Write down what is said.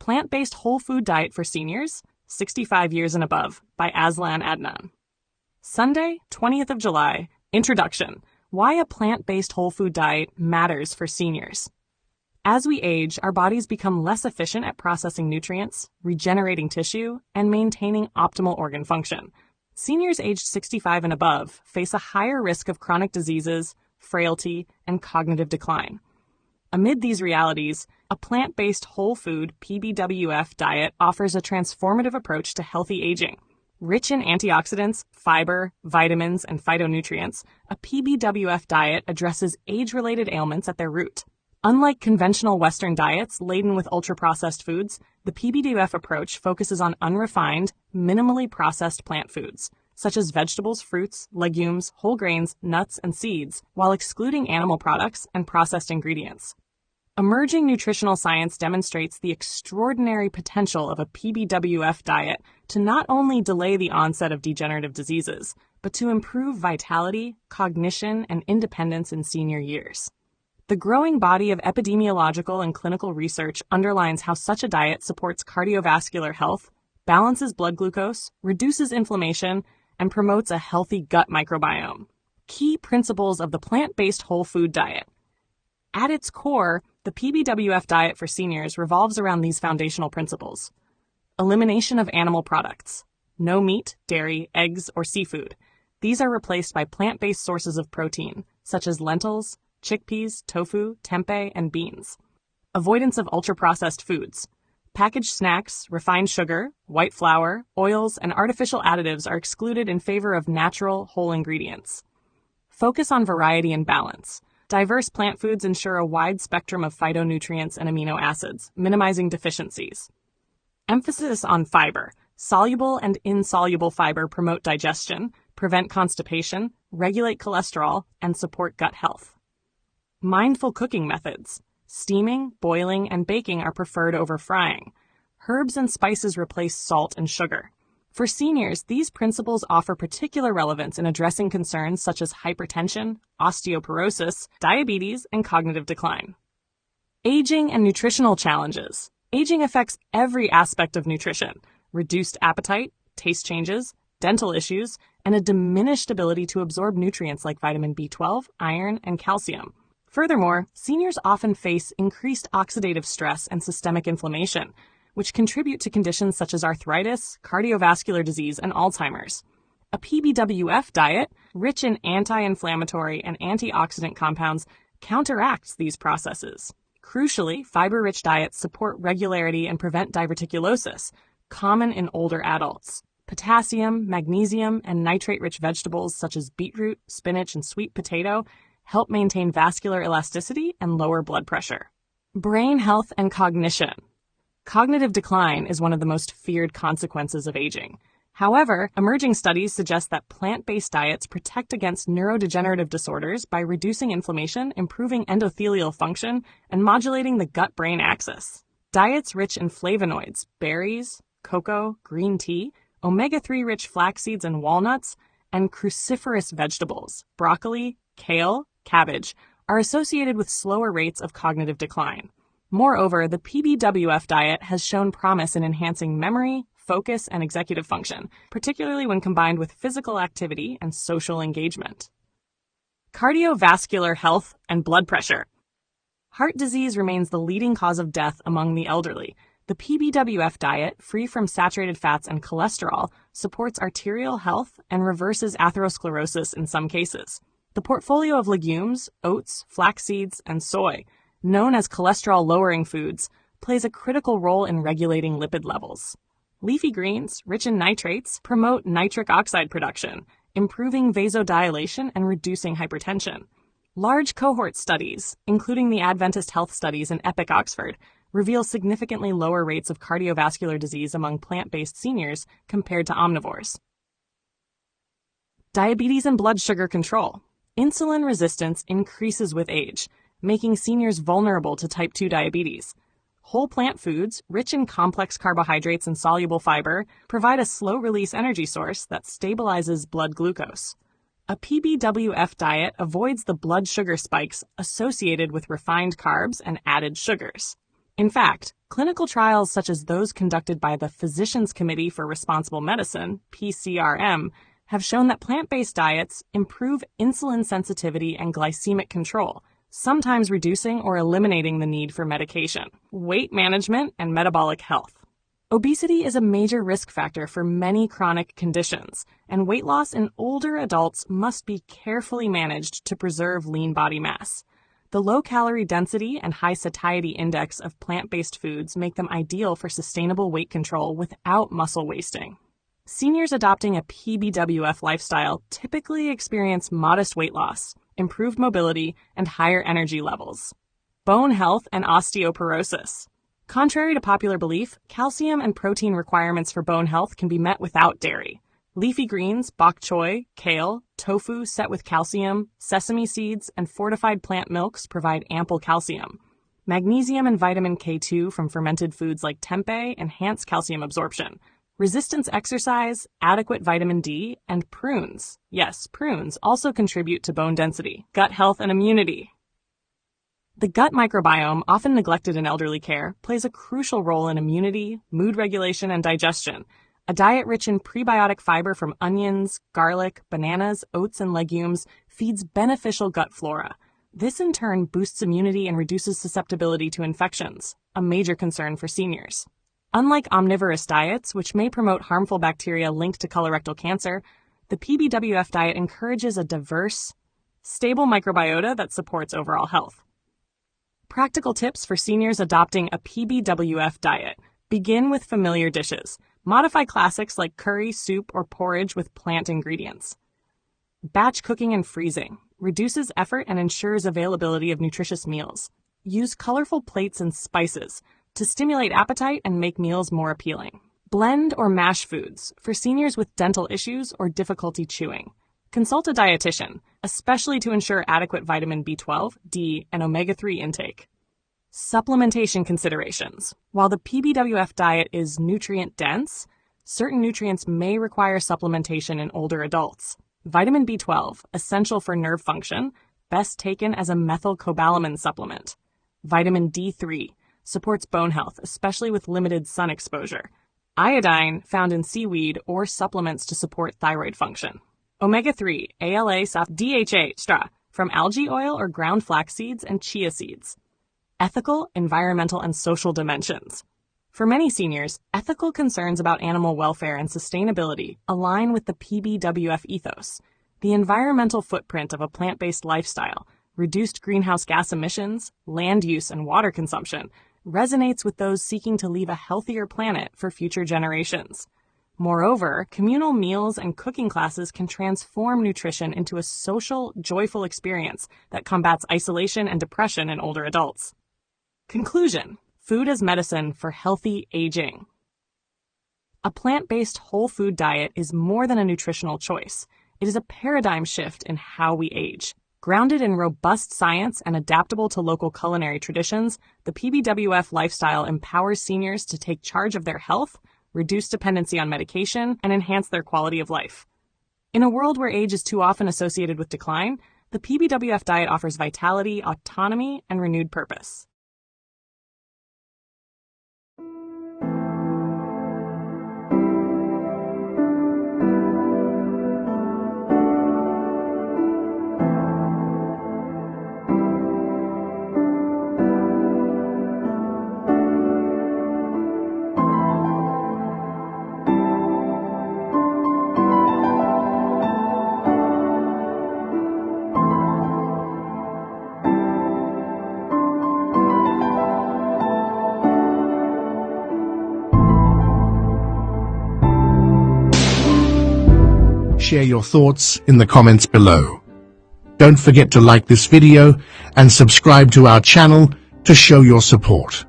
Plant-Based Whole Food Diet for Seniors, 65 Years and Above by AZLAN ADNAN. Sunday, 20th of July, Introduction. Why a plant-based whole food diet matters for seniors. As we age, our bodies become less efficient at processing nutrients, regenerating tissue, and maintaining optimal organ function. Seniors aged 65 and above face a higher risk of chronic diseases, frailty, and cognitive decline. Amid these realities, a plant-based whole food PBWF diet offers a transformative approach to healthy aging. Rich in antioxidants, fiber, vitamins, and phytonutrients, a PBWF diet addresses age-related ailments at their root. Unlike conventional Western diets laden with ultra-processed foods, the PBWF approach focuses on unrefined, minimally processed plant foods, such as vegetables, fruits, legumes, whole grains, nuts, and seeds, while excluding animal products and processed ingredients. Emerging nutritional science demonstrates the extraordinary potential of a PBWF diet to not only delay the onset of degenerative diseases, but to improve vitality, cognition, and independence in senior years. The growing body of epidemiological and clinical research underlines how such a diet supports cardiovascular health, balances blood glucose, reduces inflammation, and promotes a healthy gut microbiome. Key principles of the plant-based whole food diet. At its core, the PBWF diet for seniors revolves around these foundational principles. Elimination of animal products. No meat, dairy, eggs, or seafood. These are replaced by plant-based sources of protein, such as lentils, chickpeas, tofu, tempeh, and beans. Avoidance of ultra-processed foods. Packaged snacks, refined sugar, white flour, oils, and artificial additives are excluded in favor of natural, whole ingredients. Focus on variety and balance. Diverse plant foods ensure a wide spectrum of phytonutrients and amino acids, minimizing deficiencies. Emphasis on fiber. Soluble and insoluble fiber promote digestion, prevent constipation, regulate cholesterol, and support gut health. Mindful cooking methods. Steaming, boiling, and baking are preferred over frying. Herbs and spices replace salt and sugar. For seniors, these principles offer particular relevance in addressing concerns such as hypertension, osteoporosis, diabetes, and cognitive decline. Aging and nutritional challenges. Aging affects every aspect of nutrition: reduced appetite, taste changes, dental issues, and a diminished ability to absorb nutrients like vitamin B12, iron, and calcium. Furthermore, seniors often face increased oxidative stress and systemic inflammation, which contribute to conditions such as arthritis, cardiovascular disease, and Alzheimer's. A PBWF diet, rich in anti-inflammatory and antioxidant compounds, counteracts these processes. Crucially, fibre-rich diets support regularity and prevent diverticulosis, common in older adults. Potassium, magnesium, and nitrate-rich vegetables such as beetroot, spinach, and sweet potato help maintain vascular elasticity and lower blood pressure. Brain health and cognition. Cognitive decline is one of the most feared consequences of aging. However, emerging studies suggest that plant-based diets protect against neurodegenerative disorders by reducing inflammation, improving endothelial function, and modulating the gut-brain axis. Diets rich in flavonoids, berries, cocoa, green tea, omega-3 rich flax seeds and walnuts, and cruciferous vegetables, broccoli, kale, cabbage, are associated with slower rates of cognitive decline. Moreover, the PBWF diet has shown promise in enhancing memory, focus, and executive function, particularly when combined with physical activity and social engagement. Cardiovascular health and blood pressure. Heart disease remains the leading cause of death among the elderly. The PBWF diet, free from saturated fats and cholesterol, supports arterial health and reverses atherosclerosis in some cases. The portfolio of legumes, oats, flax seeds, and soy, known as cholesterol-lowering foods, plays a critical role in regulating lipid levels. Leafy greens, rich in nitrates, promote nitric oxide production, improving vasodilation and reducing hypertension. Large cohort studies, including the Adventist Health Studies in Epic Oxford, reveal significantly lower rates of cardiovascular disease among plant-based seniors compared to omnivores. Diabetes and blood sugar control. Insulin resistance increases with age, making seniors vulnerable to type 2 diabetes. Whole plant foods, rich in complex carbohydrates and soluble fiber, provide a slow-release energy source that stabilizes blood glucose. A PBWF diet avoids the blood sugar spikes associated with refined carbs and added sugars. In fact, Clinical trials such as those conducted by the Physicians Committee for Responsible Medicine, PCRM, have shown that plant-based diets improve insulin sensitivity and glycemic control, sometimes reducing or eliminating the need for medication. Weight management and metabolic health. Obesity is a major risk factor for many chronic conditions, and weight loss in older adults must be carefully managed to preserve lean body mass. The low calorie density and high satiety index of plant-based foods make them ideal for sustainable weight control without muscle wasting. Seniors adopting a PBWF lifestyle typically experience modest weight loss, improved mobility, and higher energy levels. Bone health and osteoporosis. Contrary to popular belief, calcium and protein requirements for bone health can be met without dairy. Leafy greens, bok choy, kale, tofu set with calcium, sesame seeds, and fortified plant milks provide ample calcium. Magnesium and vitamin K2 from fermented foods like tempeh enhance calcium absorption. Resistance exercise, adequate vitamin D, and prunes, yes, prunes, also contribute to bone density. Gut health and immunity. The gut microbiome, often neglected in elderly care, plays a crucial role in immunity, mood regulation, and digestion. A diet rich in prebiotic fiber from onions, garlic, bananas, oats, and legumes feeds beneficial gut flora. This in turn boosts immunity and reduces susceptibility to infections, a major concern for seniors. Unlike omnivorous diets, which may promote harmful bacteria linked to colorectal cancer, the PBWF diet encourages a diverse, stable microbiota that supports overall health. Practical tips for seniors adopting a PBWF diet. Begin with familiar dishes. Modify classics like curry, soup, or porridge with plant ingredients. Batch cooking and freezing reduces effort and ensures availability of nutritious meals. Use colorful plates and spices to stimulate appetite and make meals more appealing. Blend or mash foods for seniors with dental issues or difficulty chewing. Consult a dietitian, especially to ensure adequate vitamin B12, D, and omega-3 intake. Supplementation considerations. While the PBWF diet is nutrient-dense, certain nutrients may require supplementation in older adults. Vitamin B12, essential for nerve function, best taken as a methylcobalamin supplement. Vitamin D3, supports bone health, especially with limited sun exposure. Iodine, found in seaweed or supplements to support thyroid function. Omega-3, ALA, DHA, from algae oil or ground flax seeds and chia seeds. Ethical, environmental, and social dimensions. For many seniors, ethical concerns about animal welfare and sustainability align with the PBWF ethos. The environmental footprint of a plant-based lifestyle, reduced greenhouse gas emissions, land use, and water consumption resonates with those seeking to leave a healthier planet for future generations. Moreover, communal meals and cooking classes can transform nutrition into a social, joyful experience that combats isolation and depression in older adults. Conclusion: food as medicine for healthy aging. A plant-based whole food diet is more than a nutritional choice. It is a paradigm shift in how we age. Grounded in robust science and adaptable to local culinary traditions, the PBWF lifestyle empowers seniors to take charge of their health, reduce dependency on medication, and enhance their quality of life. In a world where age is too often associated with decline, the PBWF diet offers vitality, autonomy, and renewed purpose. Share your thoughts in the comments below. Don't forget to like this video and subscribe to our channel to show your support.